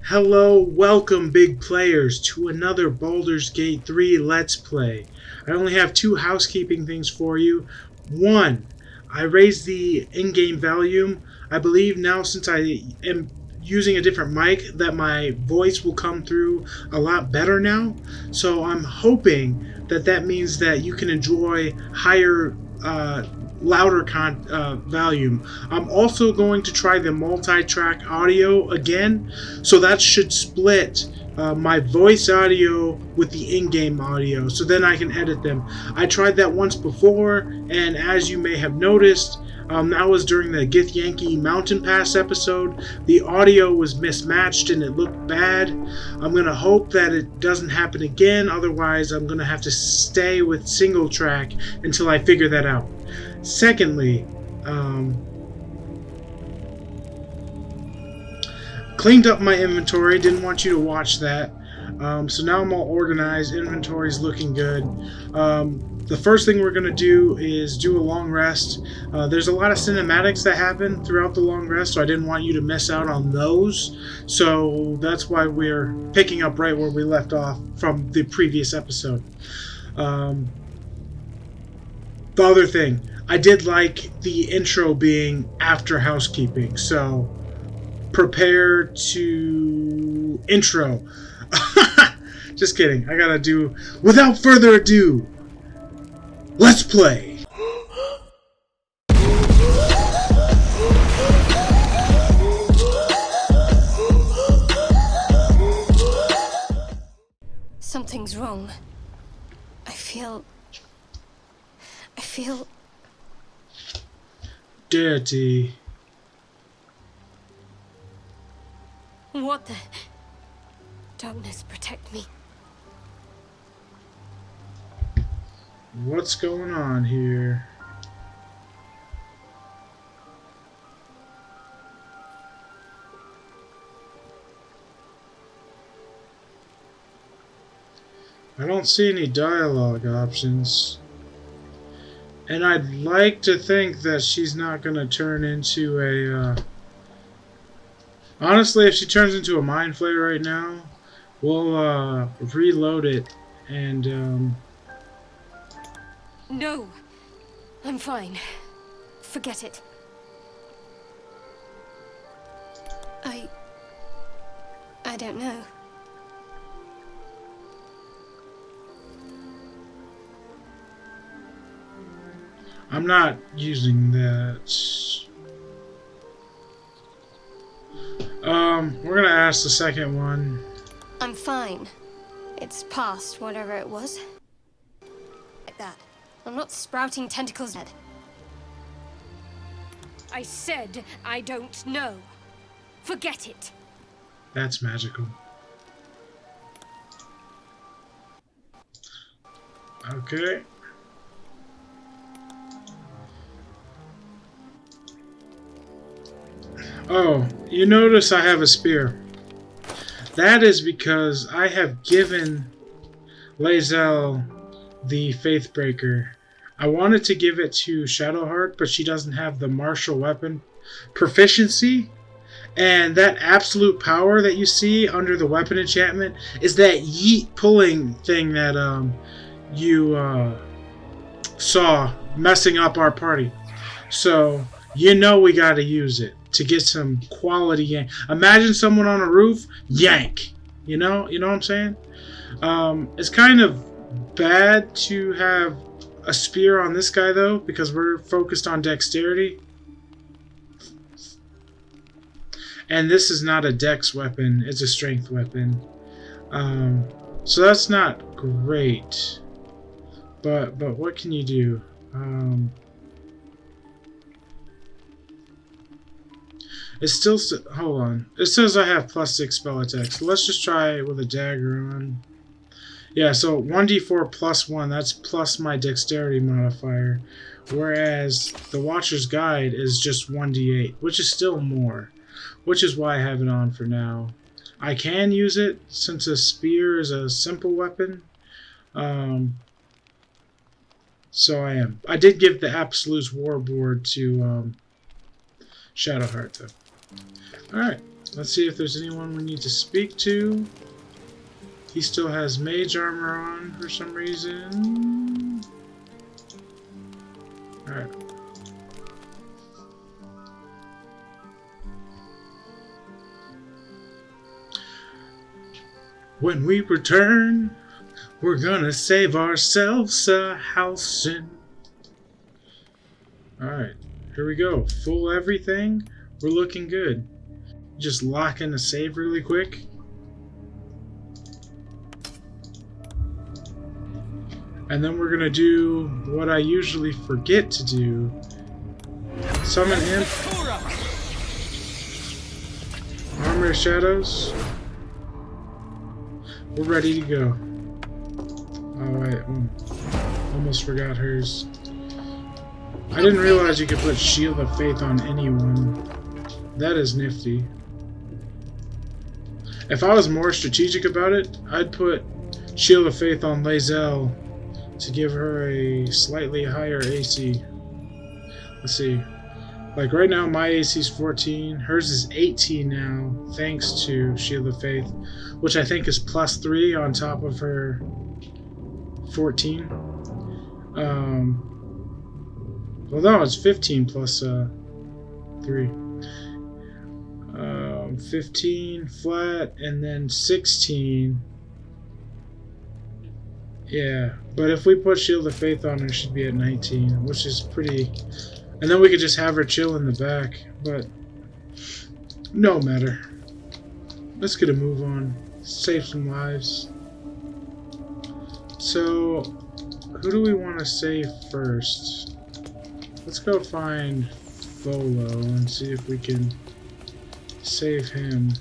Hello, welcome big players to another Baldur's Gate 3 Let's Play. I only have two housekeeping things for you. One, I raised the in-game volume. I believe now since I am using a different mic that my voice will come through a lot better now. So I'm hoping that means that you can enjoy higher louder volume. I'm also going to try the multi-track audio again, so that should split my voice audio with the in-game audio, so then I can edit them. I tried that once before, and as you may have noticed, that was during the Githyanki Mountain Pass episode. The audio was mismatched and it looked bad. I'm going to hope that it doesn't happen again, otherwise I'm going to have to stay with single track until I figure that out. Secondly, cleaned up my inventory, didn't want you to watch that. So now I'm all organized, inventory's looking good. The first thing we're going to do is do a long rest. There's a lot of cinematics that happen throughout the long rest, so I didn't want you to miss out on those. So that's why we're picking up right where we left off from the previous episode. The other thing, I did like the intro being after housekeeping, so prepare to intro. Just kidding. I gotta do, without further ado, let's play. Something's wrong. I feel dirty. What the? Darkness, protect me. What's going on here? I don't see any dialogue options. And I'd like to think that she's not going to turn into a... Honestly, if she turns into a mind flayer right now, we'll reload it and... No! I'm fine. Forget it. I don't know. I'm not using that. We're gonna ask the second one. I'm fine. It's past whatever it was. Like that. I'm not sprouting tentacles yet. I said I don't know. Forget it. That's magical. Okay. Oh, you notice I have a spear. That is because I have given Lae'zel the Faithbreaker. I wanted to give it to Shadowheart, but she doesn't have the martial weapon proficiency. And that absolute power that you see under the weapon enchantment is that yeet pulling thing that you saw messing up our party. So you know we gotta use it to get some quality yank. Imagine someone on a roof, yank. You know what I'm saying? It's kind of bad to have a spear on this guy though, because we're focused on dexterity. And this is not a dex weapon, it's a strength weapon. So that's not great. But what can you do? It still hold on. It says I have +6 spell attack. So let's just try it with a dagger on. Yeah, so 1d4 +1, that's plus my dexterity modifier. Whereas the Watcher's Guide is just 1d8, which is still more. Which is why I have it on for now. I can use it since a spear is a simple weapon. So I am. I did give the Absolute's Warboard to Shadowheart though. Alright, Let's see if there's anyone we need to speak to. He still has mage armor on for some reason. Alright. When we return, we're gonna save ourselves a Halsin. Alright, here we go. Full everything. We're looking good. Just lock in a save really quick. And then we're gonna do what I usually forget to do. Summon him. Armor of Shadows. We're ready to go. Alright, almost forgot hers. I didn't realize you could put Shield of Faith on anyone. That is nifty. If I was more strategic about it, I'd put Shield of Faith on Lae'zel to give her a slightly higher AC. Let's see. Like right now, my AC is 14. Hers is 18 now, thanks to Shield of Faith, which I think is +3 on top of her 14. Well, no, it's 15 plus 3. 15 flat, and then 16. Yeah, but if we put Shield of Faith on her, she'd be at 19, which is pretty. And then we could just have her chill in the back, but no matter. Let's get a move on. Save some lives. So, who do we want to save first? Let's go find Volo and see if we can save him.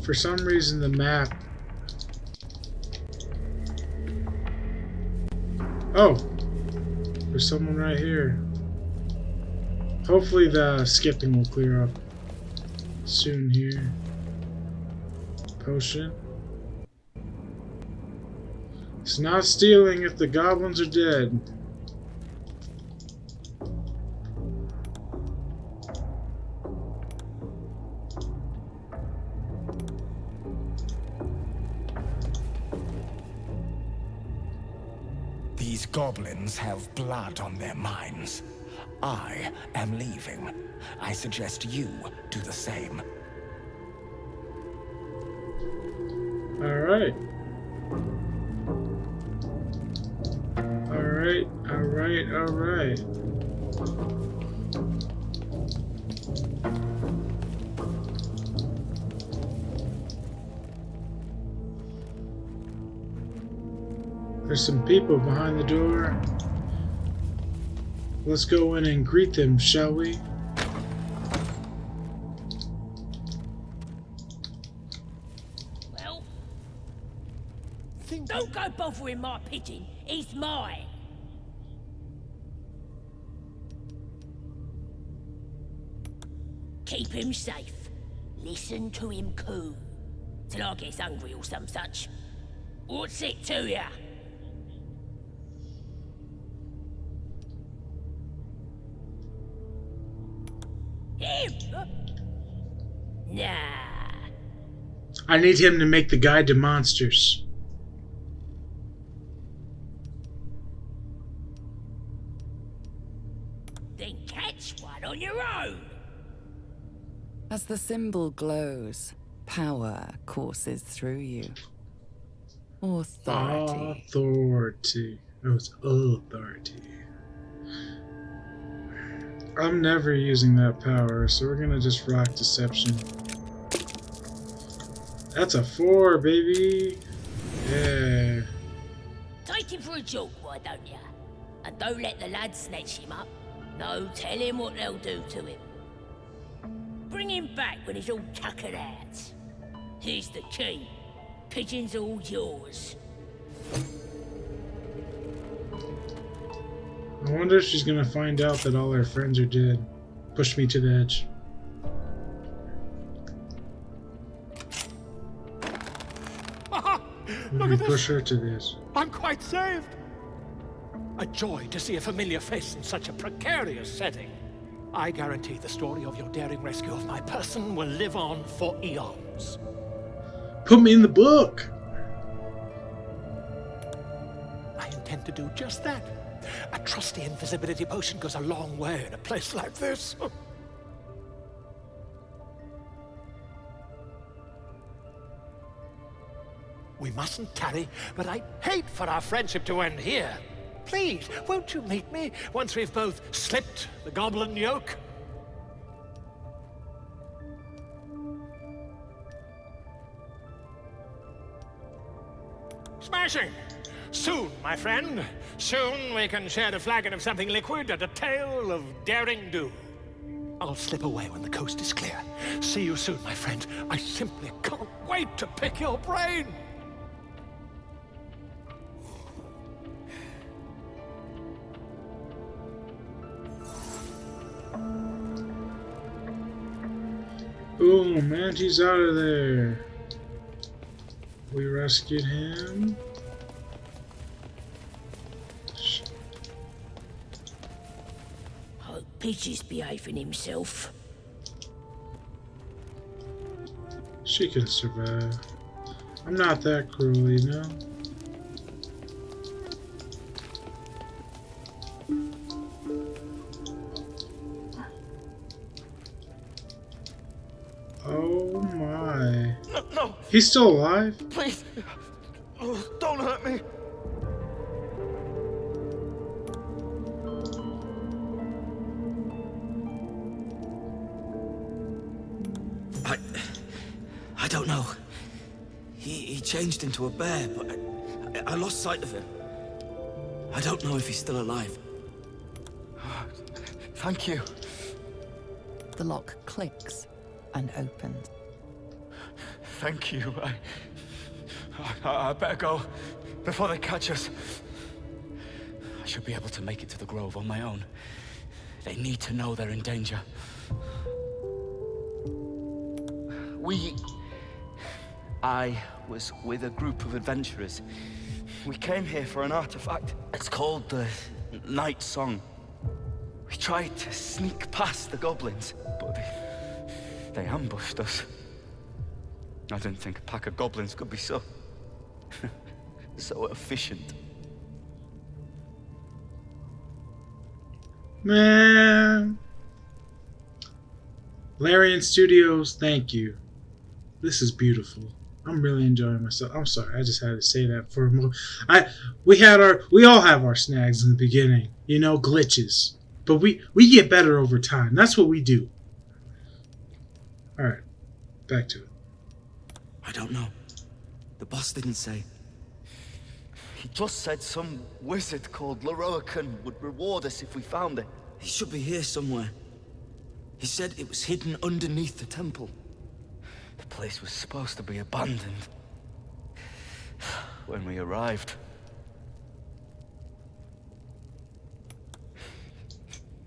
For some reason, the map. Oh! There's someone right here. Hopefully the skipping will clear up soon here. Potion. It's not stealing if the goblins are dead. These goblins have blood on their minds. I am leaving. I suggest you do the same. Alright. Alright, alright, alright. There's some people behind the door. Let's go in and greet them, shall we? Well, don't go bothering my pigeon. He's mine. Keep him safe. Listen to him coo. Till I get hungry or some such. What's it to ya? Him? Nah. I need him to make the guide to monsters. Then catch one on your own. As the symbol glows, power courses through you. Authority. Authority. Oh, it's authority. I'm never using that power, so we're gonna just rock deception. That's a 4, baby. Yeah. Take him for a joke, why don't ya? And don't let the lads snatch him up. No, tell him what they'll do to him. Bring him back when he's all tuckered out. Here's the key. Pigeon's all yours. I wonder if she's gonna find out that all her friends are dead. Push me to the edge. Look at Push this. her to the edge. I'm quite saved. A joy to see a familiar face in such a precarious setting. I guarantee the story of your daring rescue of my person will live on for eons. Put me in the book. I intend to do just that. A trusty invisibility potion goes a long way in a place like this. We mustn't tarry, but I'd hate for our friendship to end here. Please, won't you meet me once we've both slipped the goblin yoke? Smashing! Soon, my friend. Soon we can share a flagon of something liquid and a tale of daring do. I'll slip away when the coast is clear. See you soon, my friend. I simply can't wait to pick your brain. Boom, Manty's out of there. We rescued him. Hope Peachy's behaving himself. She can survive. I'm not that cruel, you know? Oh my. No, He's still alive? please. Oh, don't hurt me. I don't know. He changed into a bear, but I lost sight of him. I don't know if he's still alive. Thank you. The lock clicks and opens. Thank you. I better go before they catch us. I should be able to make it to the grove on my own. They need to know they're in danger. I was with a group of adventurers. We came here for an artifact. It's called the Night Song. We tried to sneak past the goblins, but they ambushed us. I didn't think a pack of goblins could be so efficient. Man. Larian Studios, thank you. This is beautiful. I'm really enjoying myself. I'm sorry, I just had to say that for a moment. We all have our snags in the beginning, you know, glitches. But we get better over time. That's what we do. Alright, back to it. I don't know. The boss didn't say. He just said some wizard called Leroican would reward us if we found it. He should be here somewhere. He said it was hidden underneath the temple. The place was supposed to be abandoned when we arrived.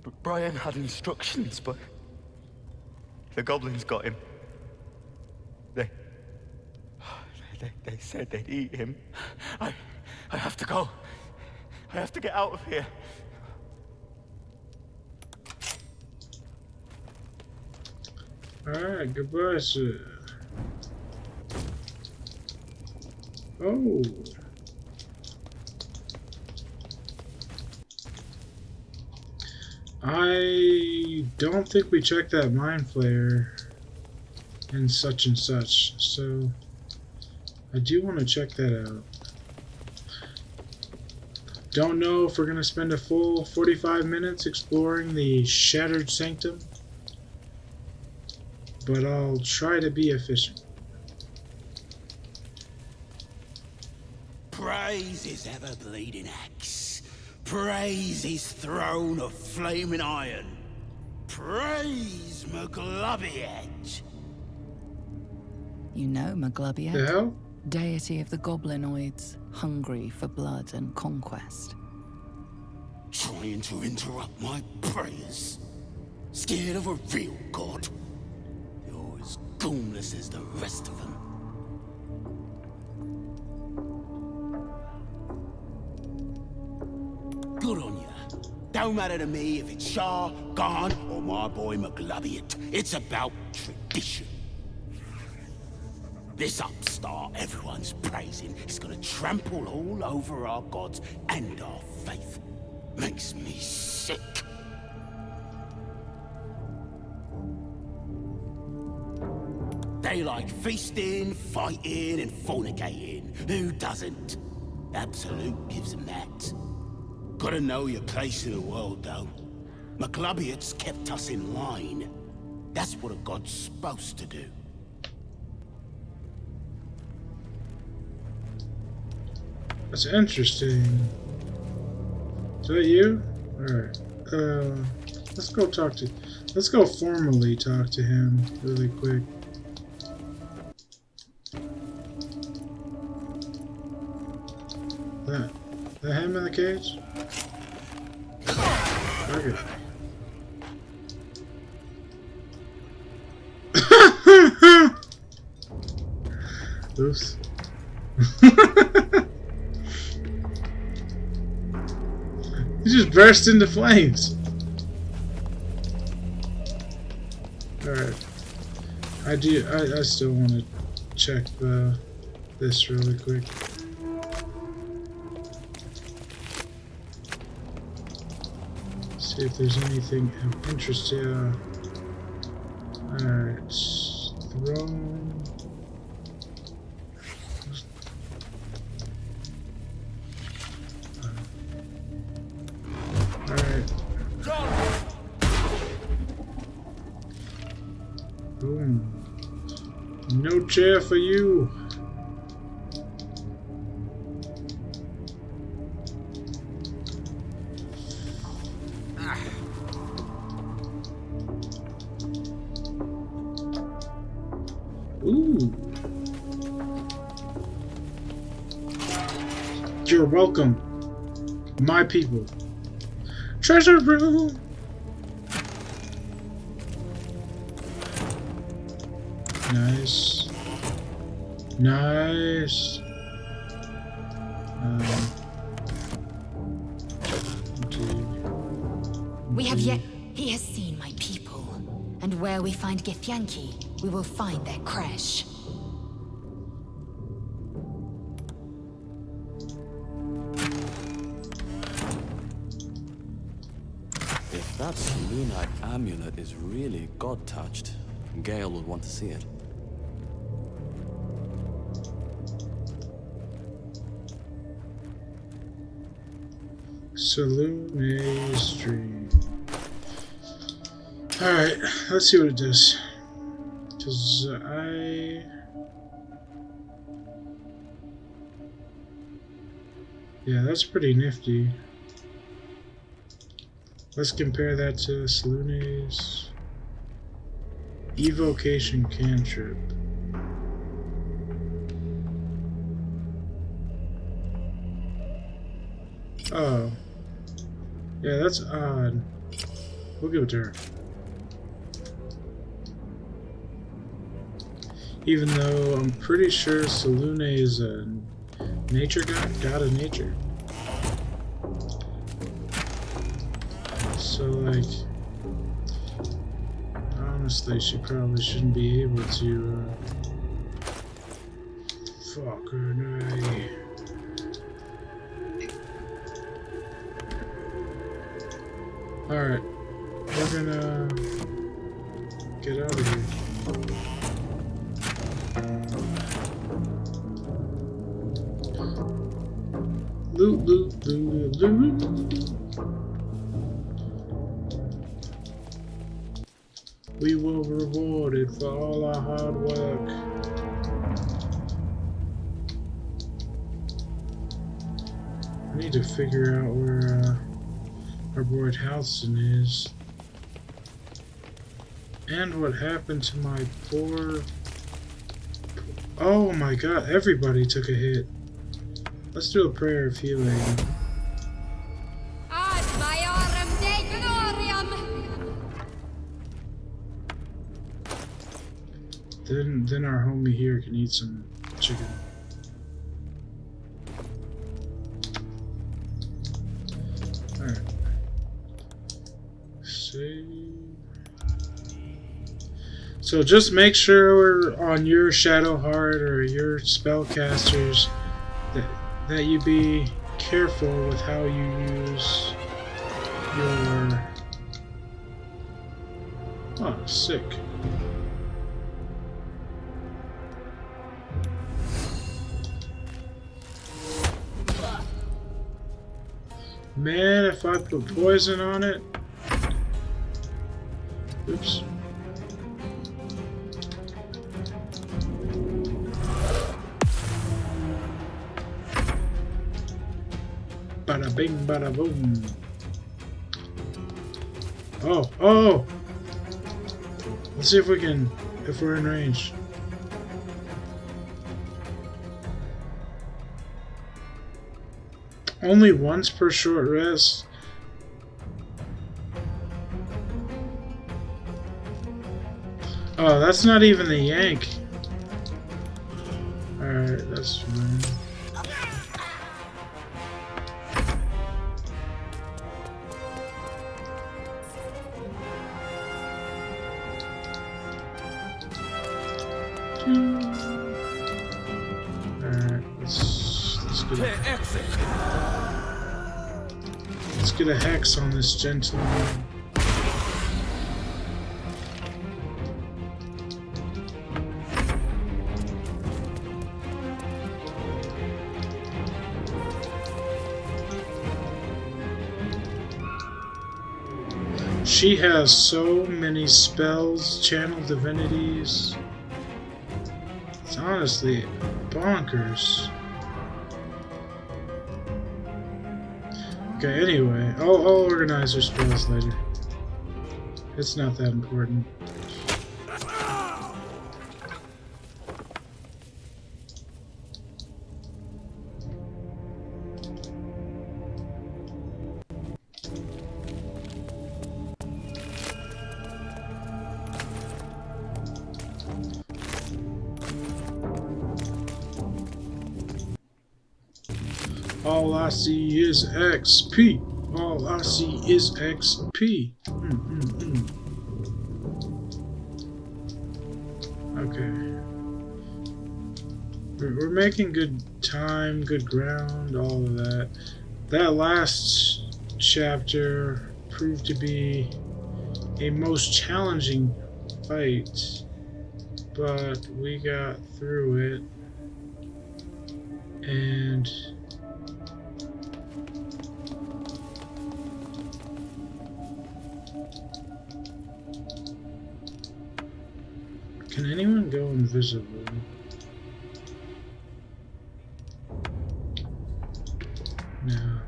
But Brian had instructions, but the goblins got him. They said they'd eat him. I have to go. I have to get out of here. Alright, goodbye, sir. Oh. I don't think we checked that mind flayer in such and such, so I do want to check that out. Don't know if we're going to spend a full 45 minutes exploring the Shattered Sanctum, but I'll try to be efficient. Praise his ever-bleeding axe. Praise his throne of flaming iron. Praise Maglobiet. You know The Maglobiet, hell? deity of the goblinoids, hungry for blood and conquest. Trying to interrupt my prayers. Scared of a real god. You're as goonless as the rest of them. Good on ya. don't matter to me if it's Shah, Garn, or my boy McLubbiot. It's about tradition. This upstart everyone's praising is gonna trample all over our gods and our faith. Makes me sick. They like feasting, fighting, and fornicating. Who doesn't? Absolute gives them that. Gotta know your place in the world, though. McLubbiot's kept us in line. That's what a god's supposed to do. That's interesting. Is that you? Alright. Let's go talk to... Let's go formally talk to him really quick. That him in the cage? Okay. Oops. He just burst into flames. Alright. I still want to check this really quick. See if there's anything of interest here. Alright. Throne. Alright. Boom. No chair for you. Ooh. You're welcome, my people. Treasure room. Nice. Nice. We have yet... He has seen my people. And where we find Githyanki, we will find their crash. If that Lunite amulet is really god-touched, Gale would want to see it. Salune Stream. Alright, let's see what it does. Because yeah, that's pretty nifty. Let's compare that to Salune's Evocation Cantrip. Oh. Yeah, that's odd. We'll give it to her. Even though I'm pretty sure Salune is a nature god of nature. So, like, honestly, she probably shouldn't be able to, fuck her, no. Alright, we're gonna get out of here. Loot, loot, loot, loot. We will be rewarded for all our hard work. I need to figure out where our boy Halsin is. And what happened to my poor... Oh my god, everybody took a hit. Let's do a prayer of healing. Ad maiorem de gloriam. Then our homie here can eat some chicken. Alright. Save. So just make sure on your Shadow Heart or your spellcasters that you be careful with how you use your... Oh, sick. Man, if I put poison on it... Oops. Bada bing, bada boom. Oh, oh! Let's see if we can, if we're in range. Only once per short rest. Oh, that's not even the yank. Alright, that's fine. Alright, let's get a hex on this gentleman. She has so many spells, channel divinities. It's honestly bonkers. Okay, anyway, I'll organize her spells later. It's not that important. All I see is XP. All I see is XP. Okay. We're making good time, good ground, all of that. That last chapter proved to be a most challenging fight, but we got through it. And can anyone go invisible? No.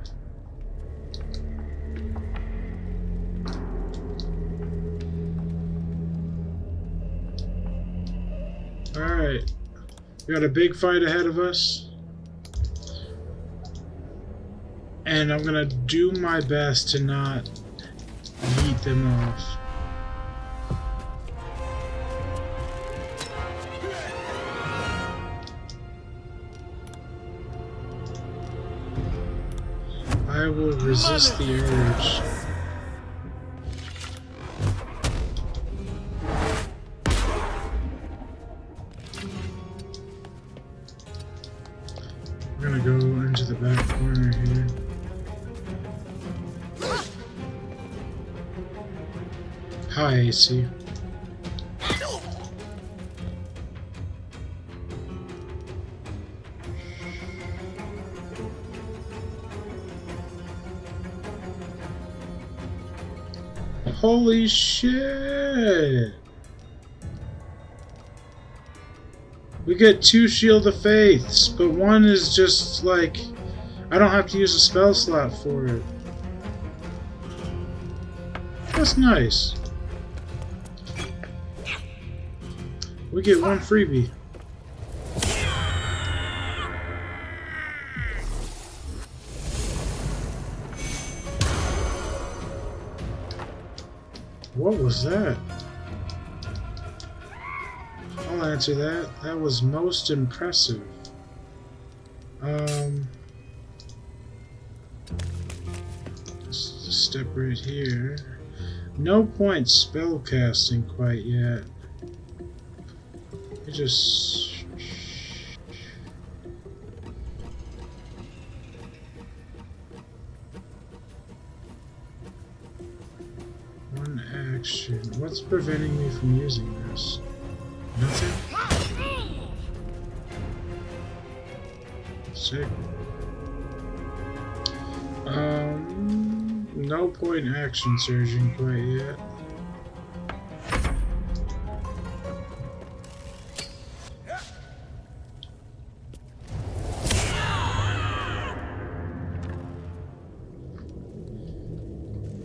Alright. We got a big fight ahead of us. And I'm gonna do my best to not yeet them off. I will resist the urge. We're gonna go into the back corner here. Hi, AC. Holy shit! We get 2 Shield of Faiths, but one is just like... I don't have to use a spell slot for it. That's nice. We get 1 freebie. What was that? I'll answer that. That was most impressive. Just step right here. No point spell casting quite yet. You just... One action. What's preventing me from using this? Nothing? Sick. No point action surging quite yet.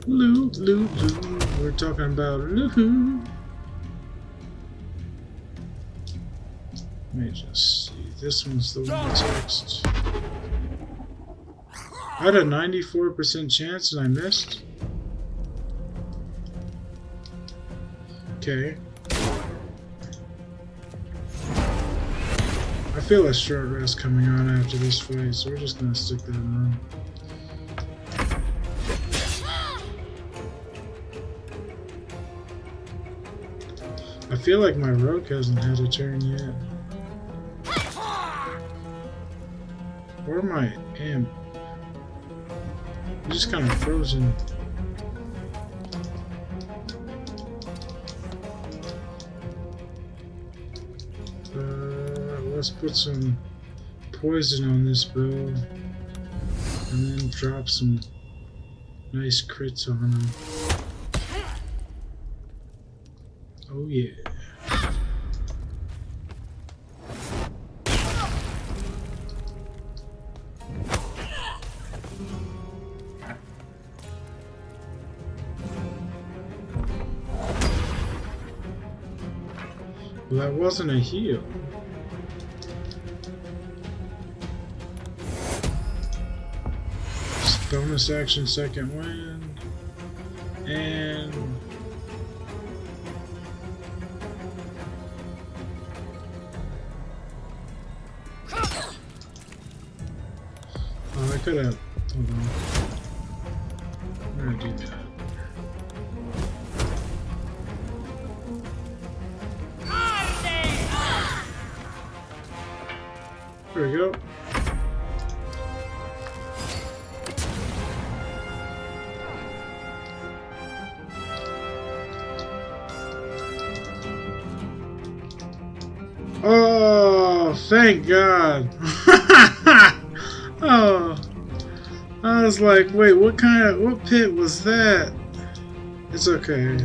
Loot, loot, loot. We're talking about loot. Let me just see. This one's the one text. I had a 94% chance and I missed. Okay. I feel a short rest coming on after this fight, so we're just gonna stick that on. I feel like my rogue hasn't had a turn yet. Or my imp. I'm just kind of frozen. Let's put some poison on this bow. And then drop some nice crits on him. Oh yeah. Well, that wasn't a heal. Just bonus action, second wind, and oh, I could have. Hold on. I'm gonna do that. There we go. Oh, thank God. Oh, I was like, wait, what pit was that? It's okay.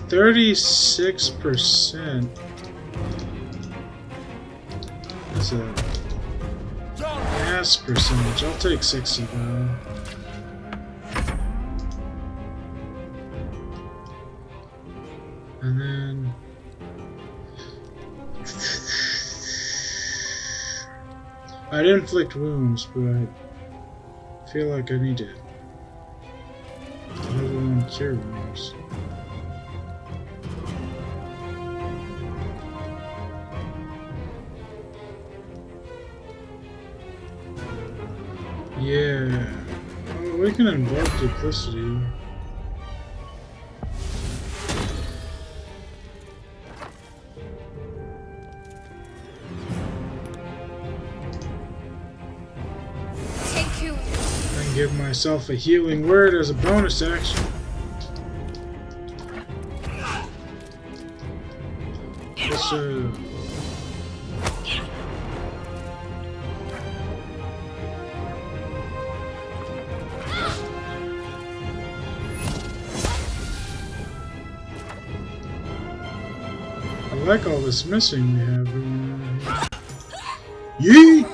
36%. That's a mass percentage. I'll take 60 though. And then I'd inflict wounds, but I feel like I need to level 1 cure wounds. Yeah. Oh, we can invoke duplicity. And give myself a healing word as a bonus action. Let's I like all this missing we have going on here. Yeet!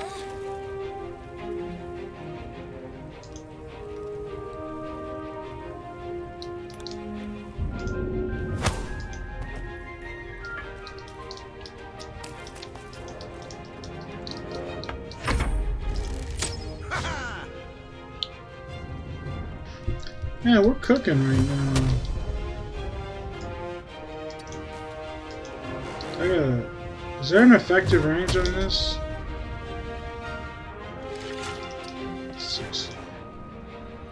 Yeah, we're cooking right now. Is Is there an effective range on this? 6.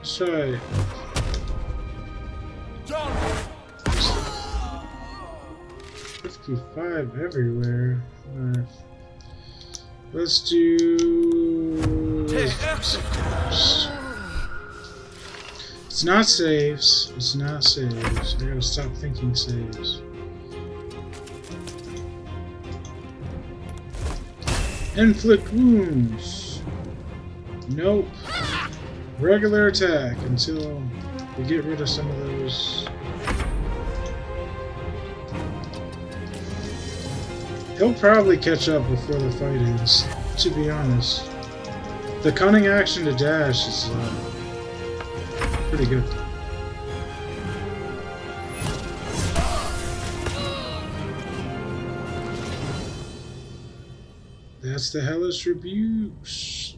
So 55 everywhere. Alright. Let's do... It's not saves. It's not saves. I gotta stop thinking saves. Inflict wounds. Nope. Regular attack until we get rid of some of those. He'll probably catch up before the fight ends, to be honest. The cunning action to dash is pretty good. That's the hellish rebukes.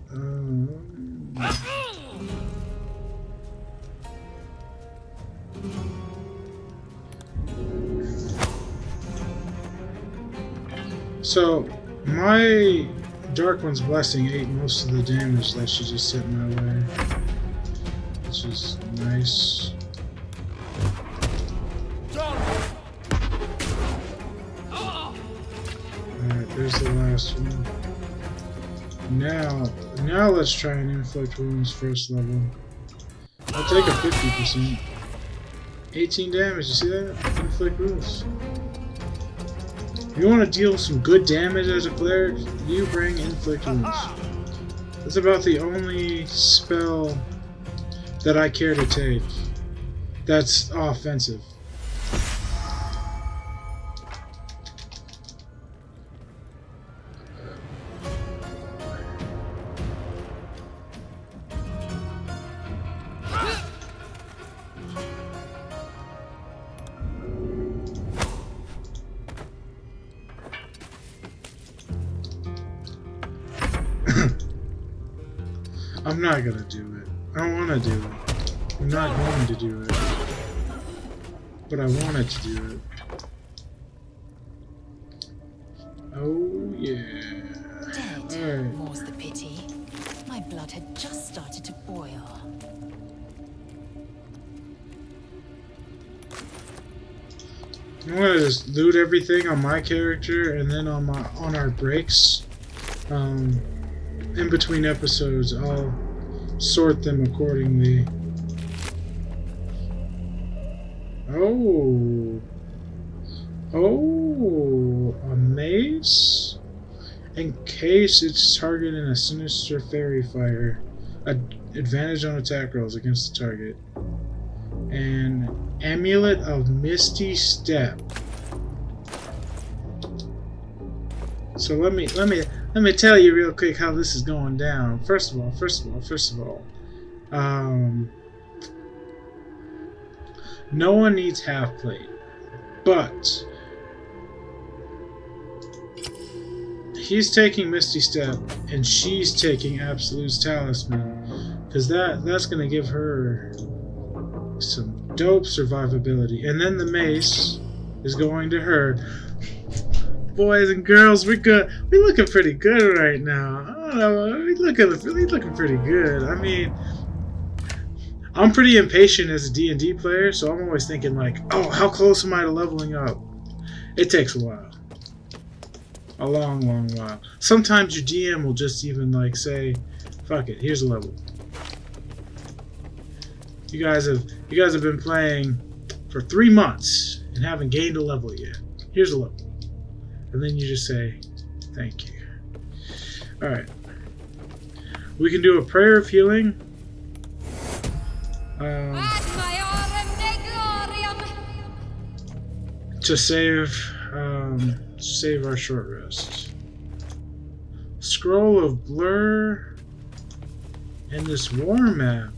So, my Dark One's Blessing ate most of the damage that she just sent my way. Which is nice. Alright, there's the last one. Now let's try and inflict wounds first level. I'll take a 50%. 18 damage, you see that? Inflict wounds. If you want to deal some good damage as a cleric, you bring inflict wounds. That's about the only spell that I care to take that's offensive. I'm not gonna do it. I don't wanna do it. I'm not going to do it. But I wanted to do it. Oh yeah. Dead, Alright. more's the pity. My blood had just started to boil. I'm gonna just loot everything on my character and then on our breaks. In between episodes, I'll sort them accordingly. Oh, a mace? In case it's targeting a sinister fairy fire, advantage on attack rolls against the target. An amulet of Misty Step. So let me tell you real quick how this is going down. First of all, no one needs half plate, but he's taking Misty Step and she's taking Absolute's Talisman, because that's gonna give her some dope survivability, and then the mace is going to her. Boys and girls, we're good. We're looking pretty good right now. I don't know, we're looking pretty good. I mean, I'm pretty impatient as a D&D player, so I'm always thinking like, oh, how close am I to leveling up? It takes a while. A long, long while. Sometimes your DM will just even like say, fuck it, here's a level. You guys have been playing for 3 months and haven't gained a level yet. Here's a level. And then you just say, thank you. Alright. We can do a prayer of healing. To save our short rest. Scroll of Blur. And this war map.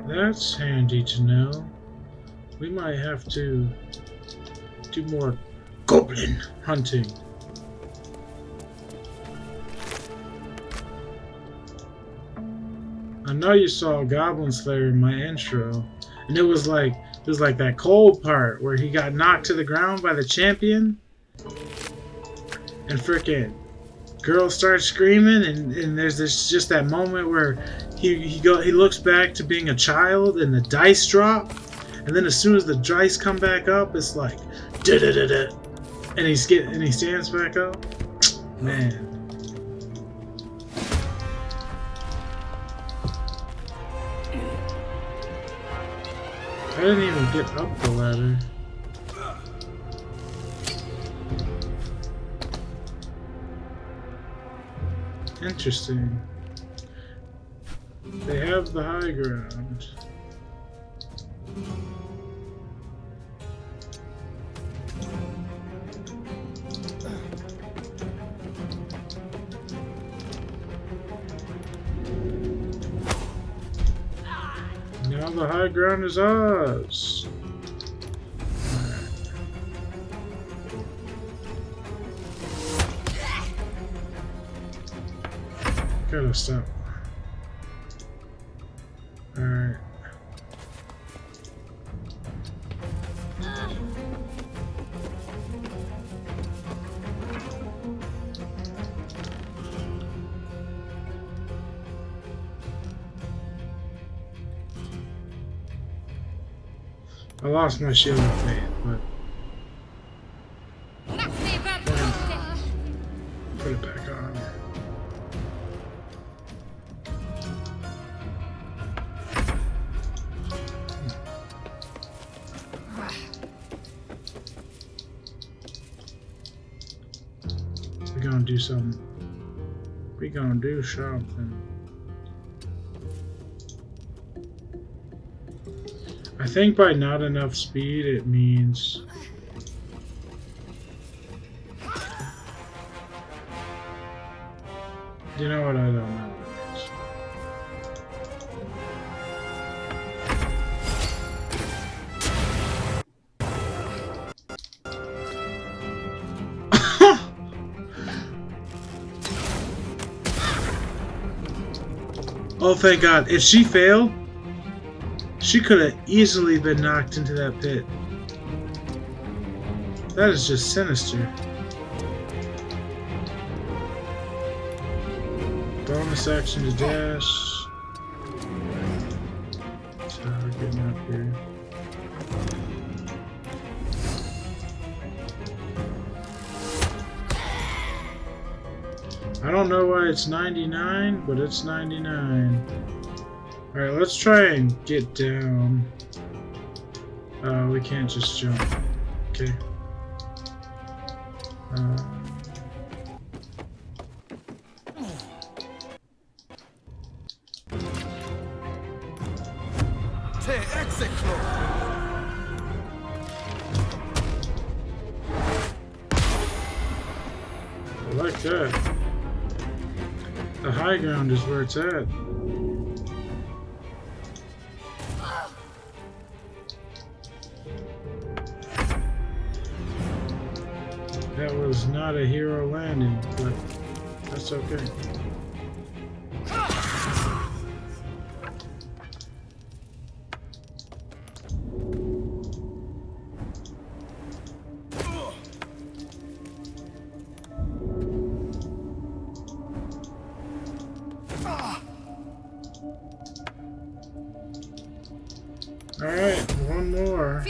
That's handy to know. We might have to do more goblin hunting. I know you saw Goblin Slayer in my intro, and it was like that cold part where he got knocked to the ground by the champion, and frickin' girl starts screaming, and there's just that moment where he looks back to being a child, and the dice drop, and then as soon as the dice come back up, it's like da da da da, and he stands back up. Man. I didn't even get up the ladder. Interesting. They have the high ground. Now the high ground is ours. Gotta stop. Alright. I lost my shield of faith, but put it back on. We're gonna do something. We're gonna do something. I think by not enough speed, it means you know what, I don't know what it is. Oh, thank God. If she failed, she could have easily been knocked into that pit. That is just sinister. Bonus action to dash. So we're getting up here. I don't know why it's 99, but it's 99. Alright, let's try and get down. We can't just jump. Okay. I like that. The high ground is where it's at. That was not a hero landing, but that's okay. Alright, one more.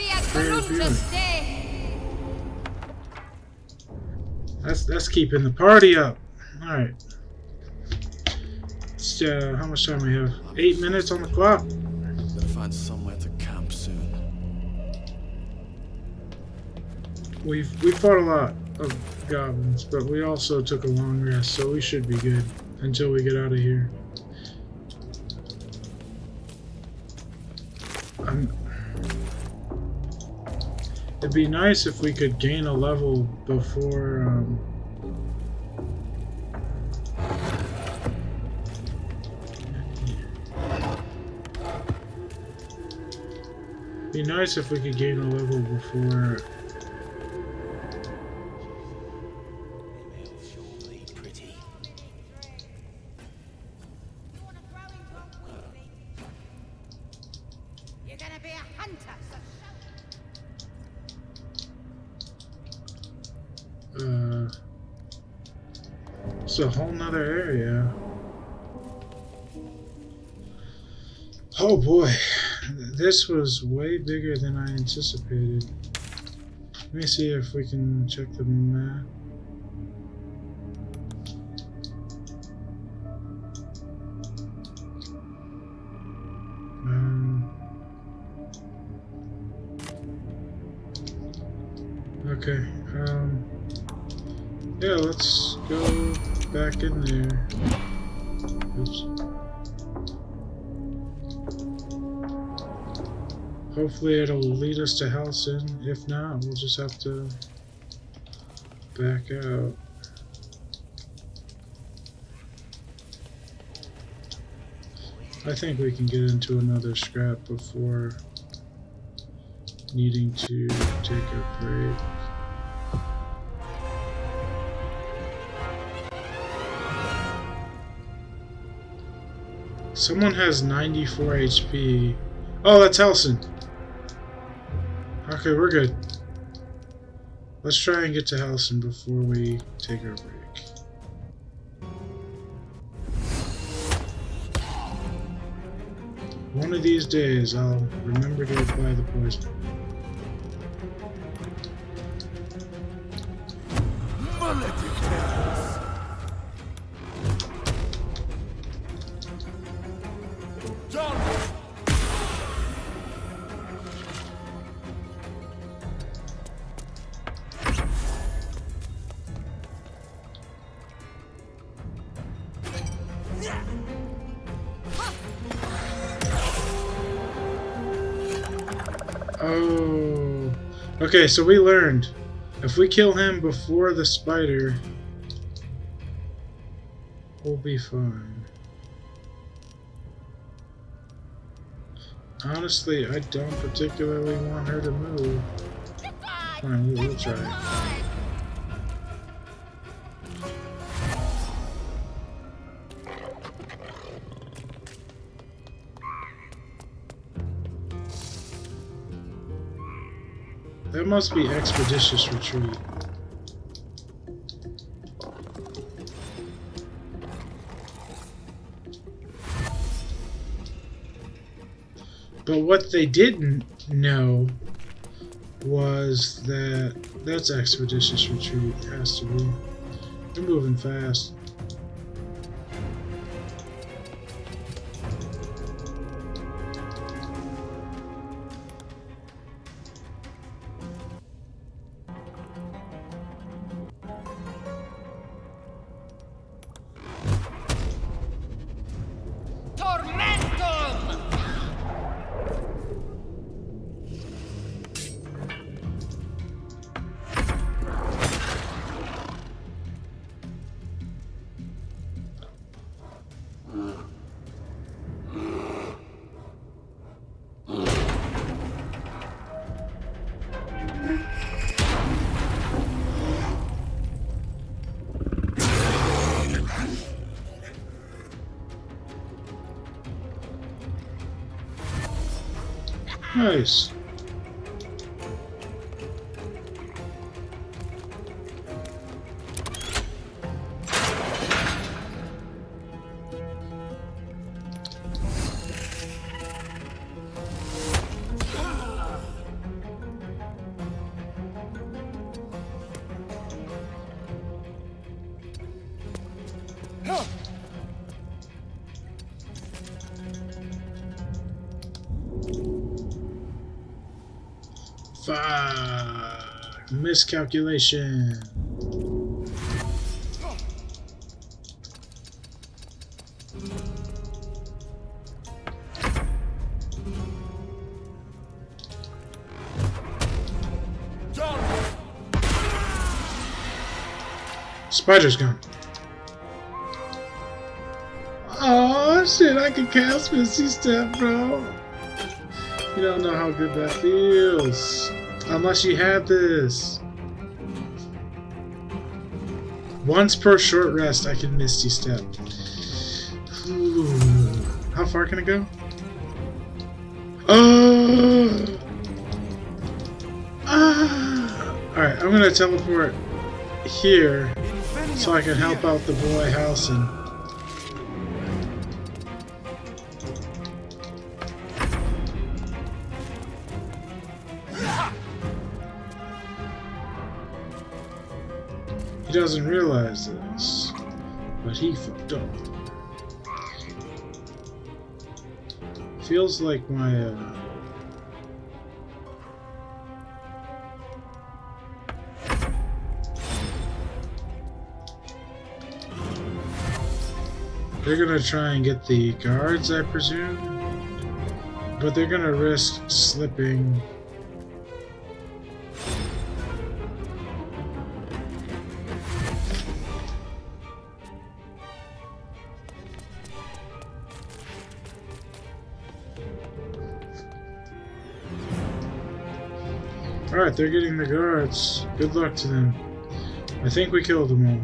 That's keeping the party up. Alright. How much time we have? 8 minutes on the clock. Gotta find somewhere to camp soon. We fought a lot of goblins, but we also took a long rest, so we should be good until we get out of here. It'd be nice if we could gain a level before be Be nice if we could gain a level before. It's a whole nother area. Oh boy, this was way bigger than I anticipated. Let me see if we can check the map. Okay, yeah, let's go back in there. Oops. Hopefully it'll lead us to Halsin. If not, we'll just have to back out. I think we can get into another scrap before needing to take a break. Someone has 94 HP. Oh, that's Halsin. Okay, we're good. Let's try and get to Halsin before we take our break. One of these days, I'll remember to apply the poison. Oh, okay, so we learned if we kill him before the spider, we'll be fine. Honestly, I don't particularly want her to move. Fine, we'll try. That must be expeditious retreat. But what they didn't know was that that's expeditious retreat. It has to be. They're moving fast. Nice. Fuck. Miscalculation. Spider's gone. Oh shit, I can cast Misty Step, bro. You don't know how good that feels. Unless you had this. Once per short rest, I can Misty Step. Ooh. How far can it go? Oh! Ah! Alright, I'm gonna teleport here so I can help out the boy Halsin. He doesn't realize this, but he fucked up. Feels like my, they're gonna try and get the guards, I presume, but they're gonna risk slipping. Alright, they're getting the guards. Good luck to them. I think we killed them all.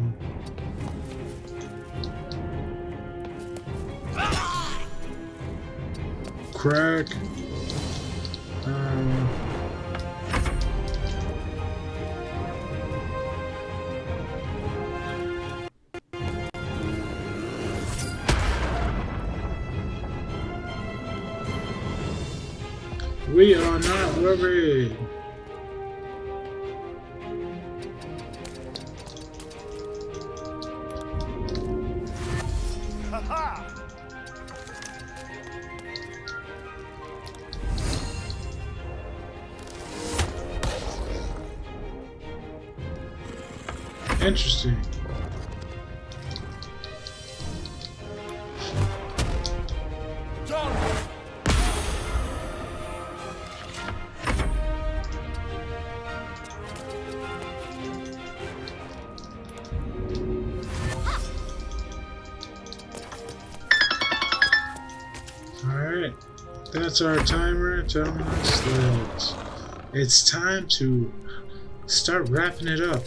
Crack. We are not worried. Interesting. Alright, that's our timer telling us that it's time to start wrapping it up.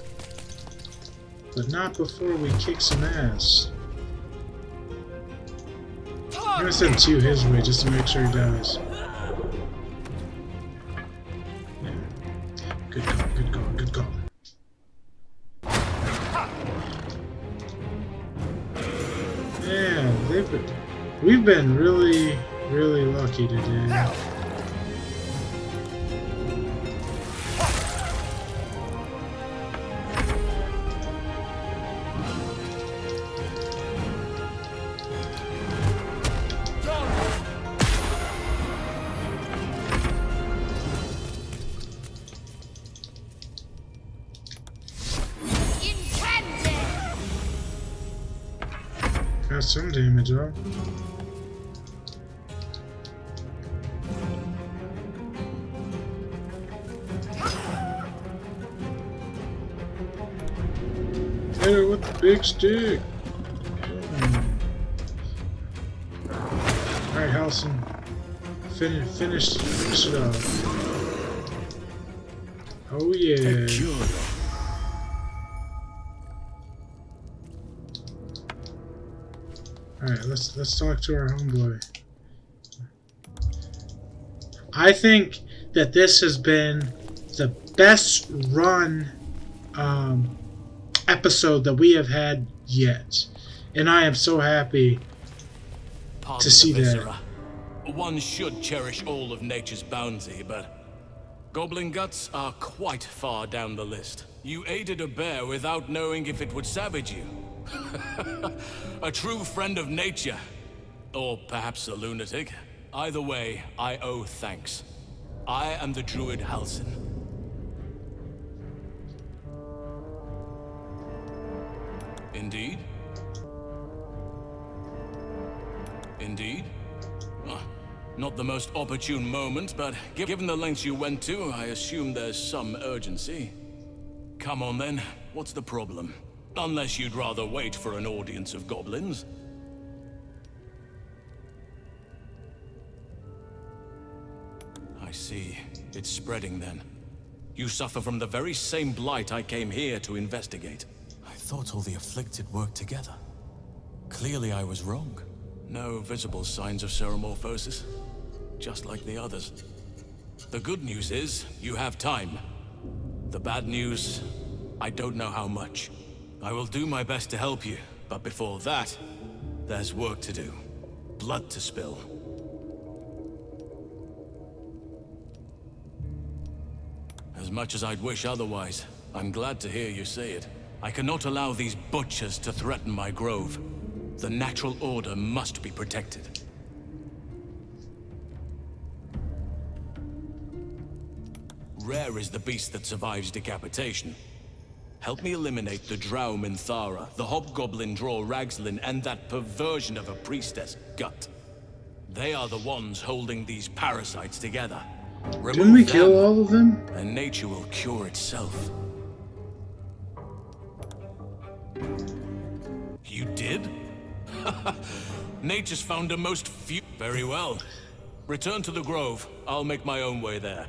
But not before we kick some ass. I'm gonna send 2 his way just to make sure he dies. Yeah. Good call, good call, good call. Yeah, we've been really, really lucky today. Got some damage up. Hit her with the big stick. Alright, Halsin. Finish it off. Oh yeah. Alright, let's talk to our homeboy. I think that this has been the best run episode that we have had yet. And I am so happy to see that. One should cherish all of nature's bounty, but goblin guts are quite far down the list. You aided a bear without knowing if it would savage you. A true friend of nature. Or perhaps a lunatic. Either way, I owe thanks. I am the druid Halsin. Indeed? Indeed? Not the most opportune moment, but given the lengths you went to, I assume there's some urgency. Come on then, what's the problem? Unless you'd rather wait for an audience of goblins. I see. It's spreading then. You suffer from the very same blight I came here to investigate. I thought all the afflicted worked together. Clearly I was wrong. No visible signs of ceremorphosis, just like the others. The good news is, you have time. The bad news, I don't know how much. I will do my best to help you, but before that, there's work to do. Blood to spill. As much as I'd wish otherwise, I'm glad to hear you say it. I cannot allow these butchers to threaten my grove. The natural order must be protected. Rare is the beast that survives decapitation. Help me eliminate the Drow Minthara, the Hobgoblin Draw Ragslin, and that perversion of a priestess, Gut. They are the ones holding these parasites together. Didn't we kill all of them? And nature will cure itself. You did? Nature's found a most few. Very well. Return to the grove. I'll make my own way there.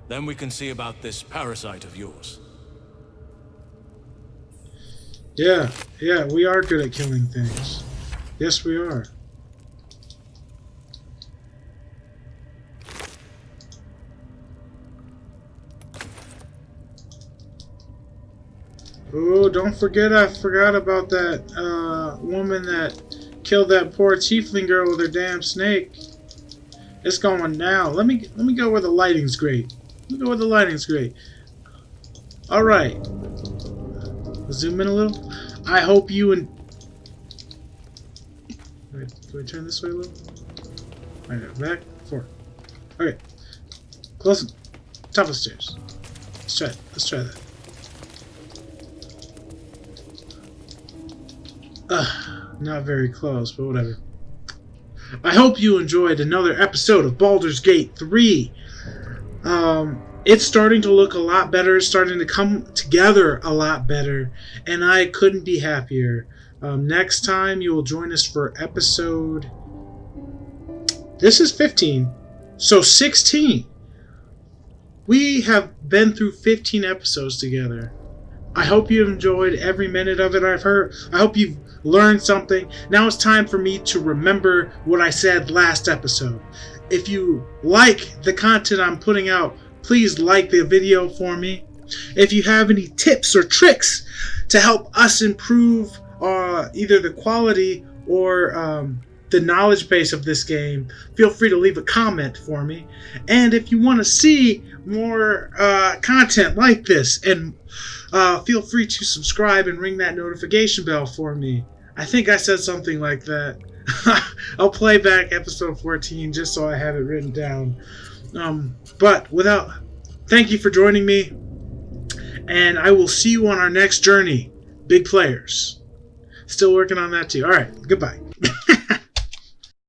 Then we can see about this parasite of yours. Yeah, we are good at killing things. Yes, we are. Oh, don't forget, I forgot about that woman that killed that poor tiefling girl with her damn snake. It's going now. Let me go where the lighting's great. Let me go where the lighting's great. All right. Zoom in a little. I hope you and. Do I turn this way a little? All right, back, forward. Okay. Close. Top of the stairs. Let's try it. Let's try that. Not very close, but whatever. I hope you enjoyed another episode of Baldur's Gate 3. It's starting to look a lot better, it's starting to come together a lot better, and I couldn't be happier. Next time you will join us for episode... This is 15, so 16. We have been through 15 episodes together. I hope you enjoyed every minute of it. I hope you've learned something. Now it's time for me to remember what I said last episode. If you like the content I'm putting out, please like the video for me. If you have any tips or tricks to help us improve either the quality or the knowledge base of this game, feel free to leave a comment for me. And if you want to see more content like this, and feel free to subscribe and ring that notification bell for me. I think I said something like that. I'll play back episode 14 just so I have it written down. Thank you for joining me, and I will see you on our next journey. Big players. Still working on that too. Alright, goodbye.